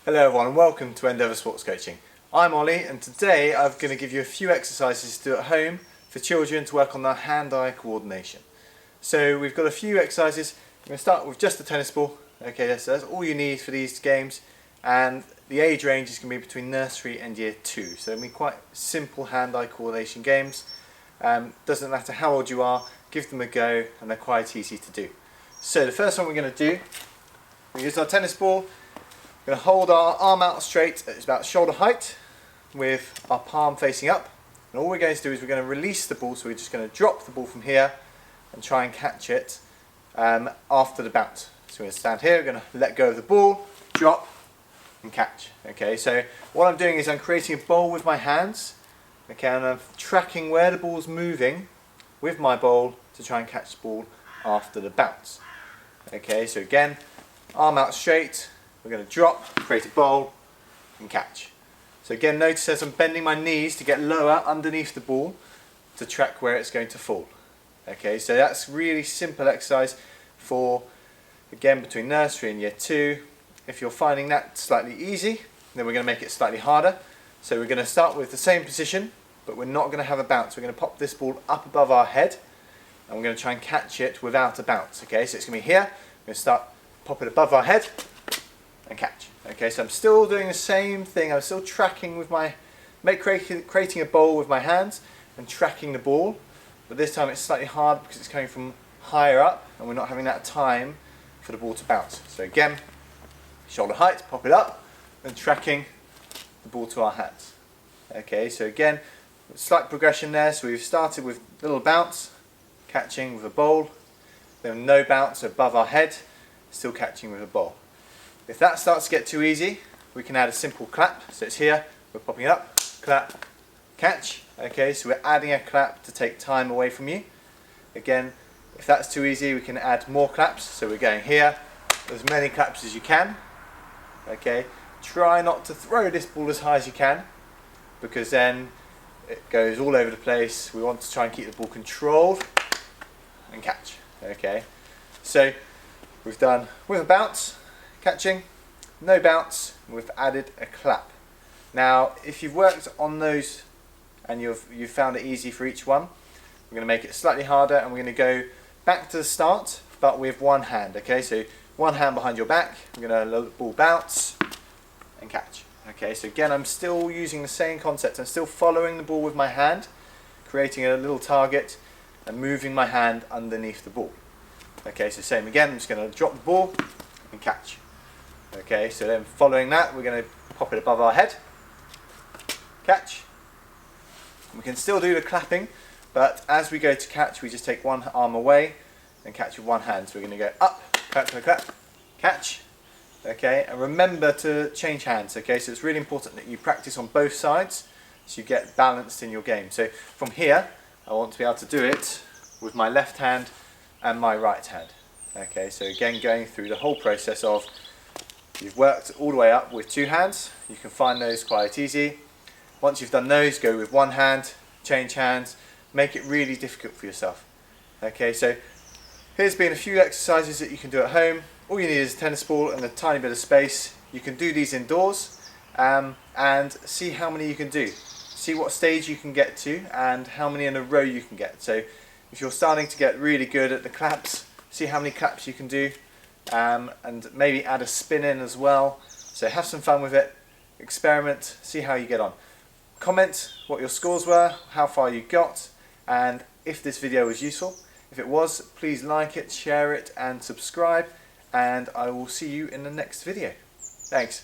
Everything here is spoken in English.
Hello everyone and welcome to Endeavour Sports Coaching. I'm Ollie and today I'm going to give you a few exercises to do at home for children to work on their hand-eye coordination. So we've got a few exercises. I'm going to start with just a tennis ball. Okay, so that's all you need for these games, and the age range is going to be between nursery and year 2. So they'll be quite simple hand-eye coordination games. Doesn't matter how old you are, give them a go and they're quite easy to do. So the first one we're going to do, we use our tennis ball. We're going to hold our arm out straight at about shoulder height with our palm facing up, and all we're going to do is we're going to release the ball, so we're just going to drop the ball from here and try and catch it after the bounce. So we're going to stand here, we're going to let go of the ball, drop and catch. Okay, so what I'm doing is I'm creating a bowl with my hands, okay, and I'm tracking where the ball's moving with my bowl to try and catch the ball after the bounce. Okay, so again, arm out straight, we're going to drop, create a bowl and catch. So again, notice as I'm bending my knees to get lower underneath the ball to track where it's going to fall. Okay, so that's really simple exercise for, again, between nursery and year 2. If you're finding that slightly easy, then we're going to make it slightly harder. So we're going to start with the same position, but we're not going to have a bounce. We're going to pop this ball up above our head and we're going to try and catch it without a bounce. Okay, so it's going to be here. We're going to start, pop it above our head and catch. Okay, so I'm still doing the same thing. I'm still tracking with my, creating a bowl with my hands and tracking the ball, but this time it's slightly hard because it's coming from higher up and we're not having that time for the ball to bounce. So again, shoulder height, pop it up and tracking the ball to our hands. Okay, so again, slight progression there. So we've started with a little bounce, catching with a bowl, then no bounce above our head, still catching with a bowl. If that starts to get too easy, we can add a simple clap. So it's here, we're popping it up, clap, catch. Okay, so we're adding a clap to take time away from you. Again, if that's too easy, we can add more claps. So we're going here, as many claps as you can. Okay, try not to throw this ball as high as you can, because then it goes all over the place. We want to try and keep the ball controlled and catch. Okay, so we've done with a bounce, catching, no bounce, we've added a clap. Now if you've worked on those and you've found it easy for each one, we're going to make it slightly harder and we're going to go back to the start but with one hand. Okay, so one hand behind your back, we're going to let the ball bounce and catch. Okay, so again I'm still using the same concept. I'm still following the ball with my hand, creating a little target and moving my hand underneath the ball. Okay, so same again, I'm just going to drop the ball and catch. Okay, so then following that we're going to pop it above our head, catch. We can still do the clapping, but as we go to catch we just take one arm away and catch with one hand. So we're going to go up, clap, clap, clap, catch. Okay, and remember to change hands. Okay, so it's really important that you practice on both sides so you get balanced in your game. So from here I want to be able to do it with my left hand and my right hand. Okay, so again going through the whole process of, you've worked all the way up with two hands, you can find those quite easy. Once you've done those, go with one hand, change hands, make it really difficult for yourself. Okay, so here's been a few exercises that you can do at home. All you need is a tennis ball and a tiny bit of space. You can do these indoors and see how many you can do. See what stage you can get to and how many in a row you can get. So if you're starting to get really good at the claps, see how many claps you can do. And maybe add a spin in as well. So have some fun with it, experiment, see how you get on. Comment what your scores were, how far you got, and if this video was useful. If it was, please like it, share it and subscribe, and I will see you in the next video. Thanks.